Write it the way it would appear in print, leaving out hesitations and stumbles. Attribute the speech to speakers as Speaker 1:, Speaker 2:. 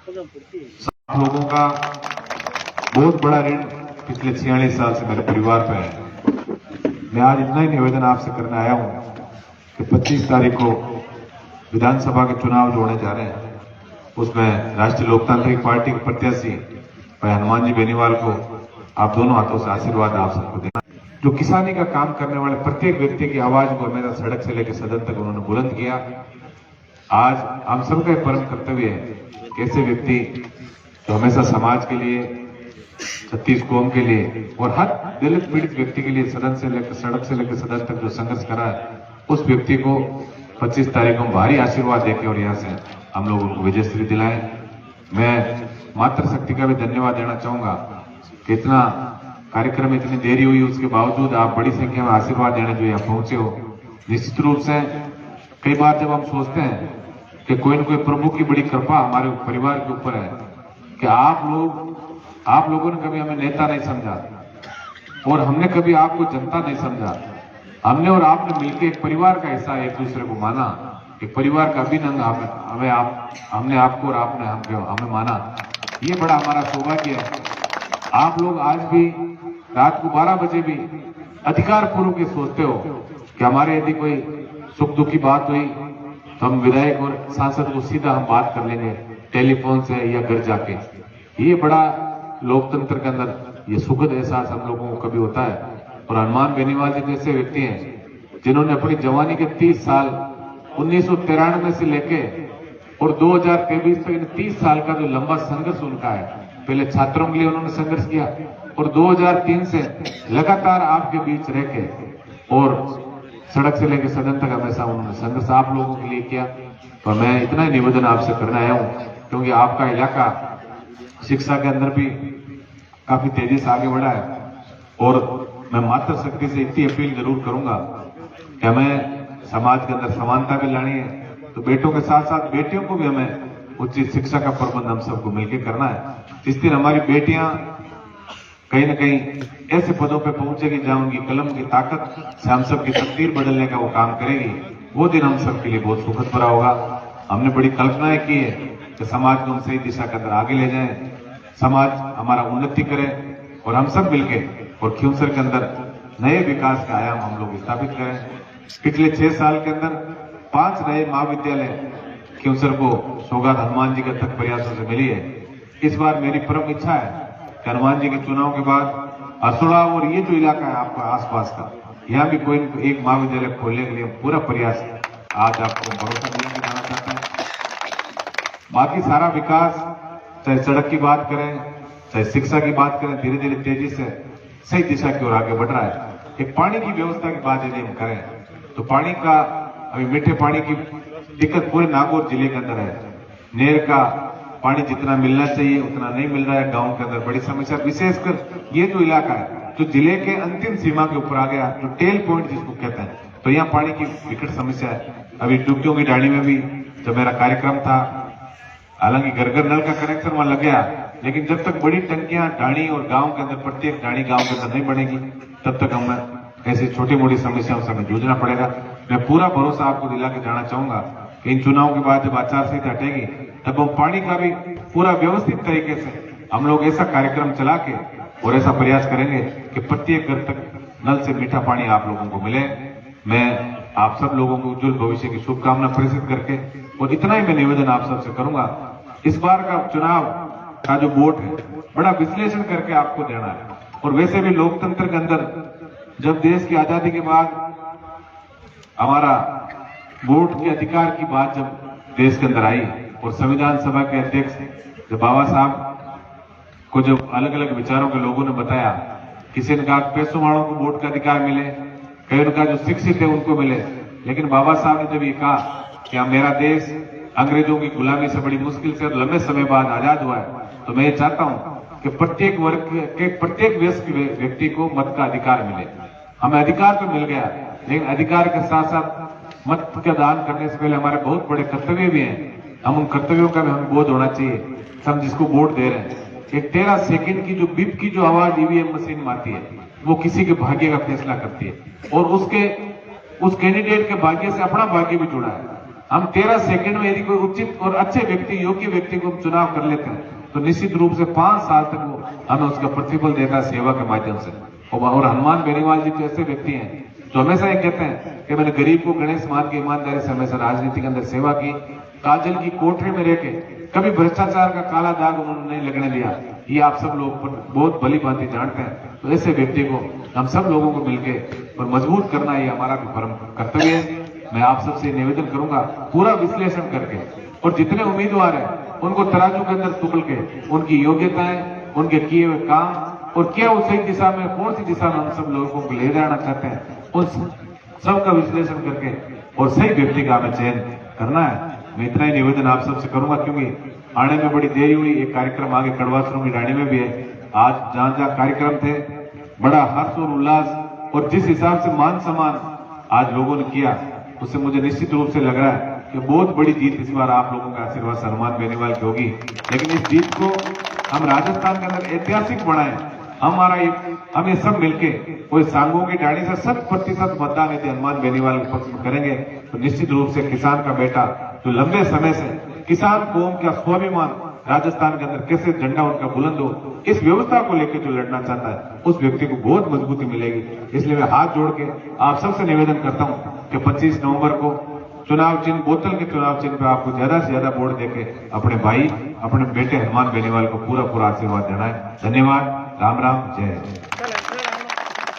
Speaker 1: आप लोगों का बहुत बड़ा ऋण पिछले 46 साल से मेरे परिवार पे है। मैं आज इतना ही निवेदन आपसे करने आया हूं कि 25 तारीख को विधानसभा के चुनाव जो होने जा रहे हैं उसमें राष्ट्रीय लोकतांत्रिक पार्टी के प्रत्याशी भाई हनुमान जी बेनीवाल को आप दोनों हाथों से आशीर्वाद आप सबको देना। जो किसानी का काम करने वाले प्रत्येक व्यक्ति की आवाज को हमेशा सड़क से लेकर सदन तक उन्होंने बुलंद किया। आज हम सबका परम कर्तव्य है कि ऐसे व्यक्ति जो हमेशा समाज के लिए, छत्तीस कौम के लिए और हर दलित पीड़ित व्यक्ति के लिए सदन से लेकर सड़क से लेकर सदन तक जो संघर्ष करा है, उस व्यक्ति को 25 तारीख को भारी आशीर्वाद देके और यहाँ से हम लोग उनको विजयश्री दिलाएं। मैं मातृशक्ति का भी धन्यवाद देना चाहूंगा कि इतना कार्यक्रम में इतनी देरी हुई, उसके बावजूद आप बड़ी संख्या में आशीर्वाद देने जो यहाँ पहुंचे हो। निश्चित रूप से कई बार जब हम सोचते हैं कि कोई न कोई प्रभु की बड़ी कृपा हमारे परिवार के ऊपर है कि आप लोगों ने कभी हमें नेता नहीं समझा और हमने कभी आपको जनता नहीं समझा। हमने और आपने मिलकर एक परिवार का हिस्सा एक दूसरे को माना, एक परिवार का अभिन्न अंग हमने आपको और आपने हमें माना। ये बड़ा हमारा सौभाग्य है। आप लोग आज भी रात को 12 बजे भी अधिकार पूर्वक ये सोचते हो कि हमारे यदि कोई सुख दुख की बात हुई तो हम विधायक और सांसद को सीधा हम बात कर लेंगे टेलीफोन से या घर जाके। ये बड़ा लोकतंत्र के अंदर ये सुखद एहसास हम लोगों को कभी होता है। और हनुमान बेनीवाल जी जैसे व्यक्ति हैं जिन्होंने अपनी जवानी के 30 साल 1993 से लेके और 2023 तक 30 साल का जो लंबा संघर्ष उनका है, पहले छात्रों के लिए उन्होंने संघर्ष किया और 2003 से लगातार आपके बीच रह के और सड़क से लेकर सदन तक हमेशा उन्होंने संघर्ष आप लोगों के लिए किया। तो मैं इतना ही निवेदन आपसे करने आया हूँ क्योंकि आपका इलाका शिक्षा के अंदर भी काफी तेजी से आगे बढ़ा है और मैं मातृशक्ति से इतनी अपील जरूर करूंगा कि हमें समाज के अंदर समानता भी लानी है, तो बेटों के साथ साथ बेटियों को भी हमें उचित शिक्षा का प्रबंध हम सबको मिलकर करना है। जिस दिन हमारी बेटियां कहीं न कहीं ऐसे पदों पे पहुंचेगी जहां उनकी कलम की ताकत से हम सबकी तकदीर बदलने का वो काम करेगी, वो दिन हम सबके लिए बहुत सुखद भरा होगा। हमने बड़ी कल्पनाएं की है कि समाज को हम सही दिशा के अंदर आगे ले जाएं, समाज हमारा उन्नति करे और हम सब मिलकर और खियोंसर के अंदर नए विकास का आयाम हम लोग स्थापित करें। पिछले 6 साल के अंदर 5 नए महाविद्यालय खियोंसर को सौगात हनुमान जी के तक प्रयासों से मिली है। इस बार मेरी परम इच्छा है कि हनुमान जी के चुनाव के बाद असुड़ा और ये जो इलाका है आपका आसपास का, यहाँ भी कोई एक महाविद्यालय खोलने के लिए पूरा प्रयास आज आपको भरोसा दिलाना जाना चाहता है। बाकी सारा विकास, चाहे सड़क की बात करें, चाहे शिक्षा की बात करें, धीरे धीरे तेजी से सही दिशा की ओर आगे बढ़ रहा है। एक पानी की व्यवस्था की बात यदि हम करें तो पानी का अभी मीठे पानी की दिक्कत पूरे नागौर जिले के अंदर है। नहर का पानी जितना मिलना चाहिए उतना नहीं मिल रहा है। गांव के अंदर बड़ी समस्या, विशेषकर ये जो इलाका है जो जिले के अंतिम सीमा के ऊपर आ गया, जो टेल पॉइंट जिसको कहते हैं, तो यहाँ पानी की विकट समस्या है। अभी डुबकियों की डाणी में भी जब मेरा कार्यक्रम था, हालांकि घर घर नल का कनेक्शन वहां लग गया, लेकिन जब तक बड़ी टंकियां डाणी और गांव के अंदर प्रत्येक डाणी गांव के अंदर नहीं बनेगी तब तक हमें ऐसी छोटी मोटी समस्याओं से हमें जूझना पड़ेगा। मैं पूरा भरोसा आपको दिला के जाना चाहूंगा कि इन चुनाव के बाद जब आचार संहिता हटेगी तब हम पानी का भी पूरा व्यवस्थित तरीके से हम लोग ऐसा कार्यक्रम चला के और ऐसा प्रयास करेंगे कि प्रत्येक घर तक नल से मीठा पानी आप लोगों को मिले। मैं आप सब लोगों को उज्जवल भविष्य की शुभकामना प्रेषित करके और इतना ही मैं निवेदन आप सबसे करूंगा, इस बार का चुनाव का जो वोट है बड़ा विश्लेषण करके आपको देना है। और वैसे भी लोकतंत्र के अंदर जब देश की आजादी के बाद हमारा वोट के अधिकार की बात जब देश के अंदर आई और संविधान सभा के अध्यक्ष जब बाबा साहब को जब अलग अलग विचारों के लोगों ने बताया, किसी ने कहा पैसों वालों को वोट का अधिकार मिले, कई ने कहा जो शिक्षित है उनको मिले, लेकिन बाबा साहब ने जब ये कहा कि मेरा देश अंग्रेजों की गुलामी से बड़ी मुश्किल से और लंबे समय बाद आजाद हुआ है, तो मैं ये चाहता हूं कि प्रत्येक वर्ग के प्रत्येक वयस्क व्यक्ति को मत का अधिकार मिले। हमें अधिकार तो मिल गया, लेकिन अधिकार के साथ साथ मत का दान करने से पहले हमारे बहुत बड़े कर्तव्य भी हैं। हम उन कर्तव्यों का भी हमें बोध होना चाहिए। हम जिसको वोट दे रहे हैं, एक 13 सेकंड की जो बीप की जो आवाज ईवीएम मशीन में आती है, वो किसी के भाग्य का फैसला करती है और उस कैंडिडेट के भाग्य से अपना भाग्य भी जुड़ा है। हम 13 सेकंड में यदि कोई उचित और अच्छे व्यक्ति, योग्य व्यक्ति को हम चुनाव कर लेते हैं तो निश्चित रूप से 5 साल तक वो हमें उसका प्रतिफल देता है सेवा के माध्यम से। और हनुमान बेनीवाल जी तो ऐसे व्यक्ति हैं जो हमेशा ये कहते हैं कि मैंने गरीब को गणेश मान के ईमानदारी से हमेशा राजनीति के अंदर सेवा की, काजल की कोठरी में रह के कभी भ्रष्टाचार का काला दाग उन्होंने नहीं लगने दिया। ये आप सब लोग बहुत भली भांति जानते हैं। तो ऐसे व्यक्ति को हम सब लोगों को मिलकर और मजबूत करना ये हमारा भी परम कर्तव्य है। मैं आप सबसे निवेदन करूंगा पूरा विश्लेषण करके और जितने उम्मीदवार हैं उनको तराजू के अंदर तुकल के उनकी योग्यताएं, उनके किए हुए काम और क्या वो सही दिशा में, कौन सी दिशा में हम सब लोगों को ले जाना चाहते हैं, उन सबका विश्लेषण करके और सही व्यक्ति का हमें चयन करना है। मैं इतना ही निवेदन आप सबसे करूंगा क्योंकि आने में बड़ी देरी हुई। एक कार्यक्रम आगे कड़वासरों की डाणी में भी है। आज जहां जहां कार्यक्रम थे बड़ा हर्ष और उल्लास और जिस हिसाब से मान सम्मान आज लोगों ने किया उससे मुझे निश्चित रूप से लग रहा है कि बहुत बड़ी जीत इस बार आप लोगों का आशीर्वाद से हनुमान बेनीवाल की होगी। लेकिन इस जीत को हम राजस्थान के अंदर ऐतिहासिक बनाएं। हम ये सब मिलके कोई सांगों की डाणी से 100% मतदान यदि हनुमान बेनीवाल के पक्ष में करेंगे तो निश्चित रूप से किसान का बेटा जो लंबे समय से किसान कौम का स्वाभिमान राजस्थान के अंदर कैसे झंडा उनका बुलंद हो, इस व्यवस्था को लेकर जो लड़ना चाहता है उस व्यक्ति को बहुत मजबूती मिलेगी। इसलिए मैं हाथ जोड़ के आप सबसे निवेदन करता हूं कि 25 नवंबर को चुनाव चिन्ह, बोतल के चुनाव चिन्ह पे आपको ज्यादा से ज्यादा वोट देके अपने भाई, अपने बेटे हनुमान बेनीवाल को पूरा आशीर्वाद देना है। धन्यवाद। राम राम, जय।